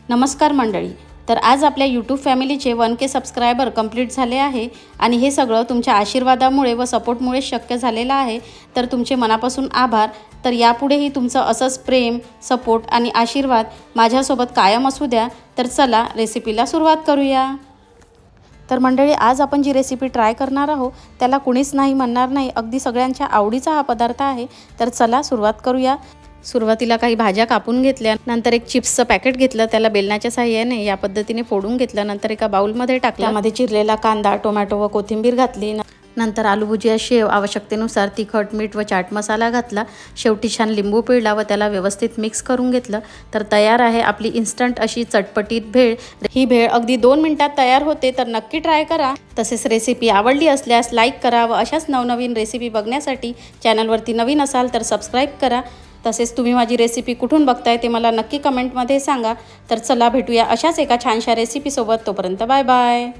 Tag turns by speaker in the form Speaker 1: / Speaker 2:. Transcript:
Speaker 1: नमस्कार मंडळी. तर आज आपल्या यूट्यूब फॅमिलीचे 1K सबस्क्रायबर कंप्लीट झाले आहे आणि हे सगळं तुमच्या आशीर्वादामुळे व सपोर्टमुळे शक्य झालेलं आहे. तर तुमचे मनापासून आभार. तर यापुढेही तुमचं असंच प्रेम, सपोर्ट आणि आशीर्वाद माझ्यासोबत कायम असू द्या. तर चला रेसिपीला सुरुवात करूया. तर मंडळी, आज आपण जी रेसिपी ट्राय करणार आहोत त्याला कुणीच नाही म्हणणार नाही, अगदी सगळ्यांच्या आवडीचा हा पदार्थ आहे. तर चला सुरुवात करूया. सुरुवातीला काही भाज्या कापून घेतल्या, नंतर एक चिप्सचं पॅकेट घेतलं, त्याला बेलण्याच्या साहाय्याने या पद्धतीने फोडून घेतलं, नंतर एका बाउलमध्ये टाकलं, त्यामध्ये चिरलेला कांदा, टोमॅटो व कोथिंबीर घातली, नंतर आलू भुजिया, शेव, आवश्यकतेनुसार तिखट, मीठ व चाट मसाला घातला, शेवटी छान लिंबू पिळला व त्याला व्यवस्थित मिक्स करून घेतलं. तर तयार आहे आपली इन्स्टंट अशी चटपटीत भेळ. ही भेळ अगदी 2 मिनिटात तयार होते. तर नक्की ट्राय करा. तसेच रेसिपी आवडली असल्यास लाईक करा व अशाच नवनवीन रेसिपी बघण्यासाठी चॅनलवरती नवीन असाल तर सबस्क्राईब करा. तसेच तुम्ही माझी रेसिपी कुठून बघताय ते मला नक्की कमेंटमध्ये सांगा. तर चला भेटूया अशाच एका छानशा रेसिपीसोबत. तोपर्यंत बाय बाय.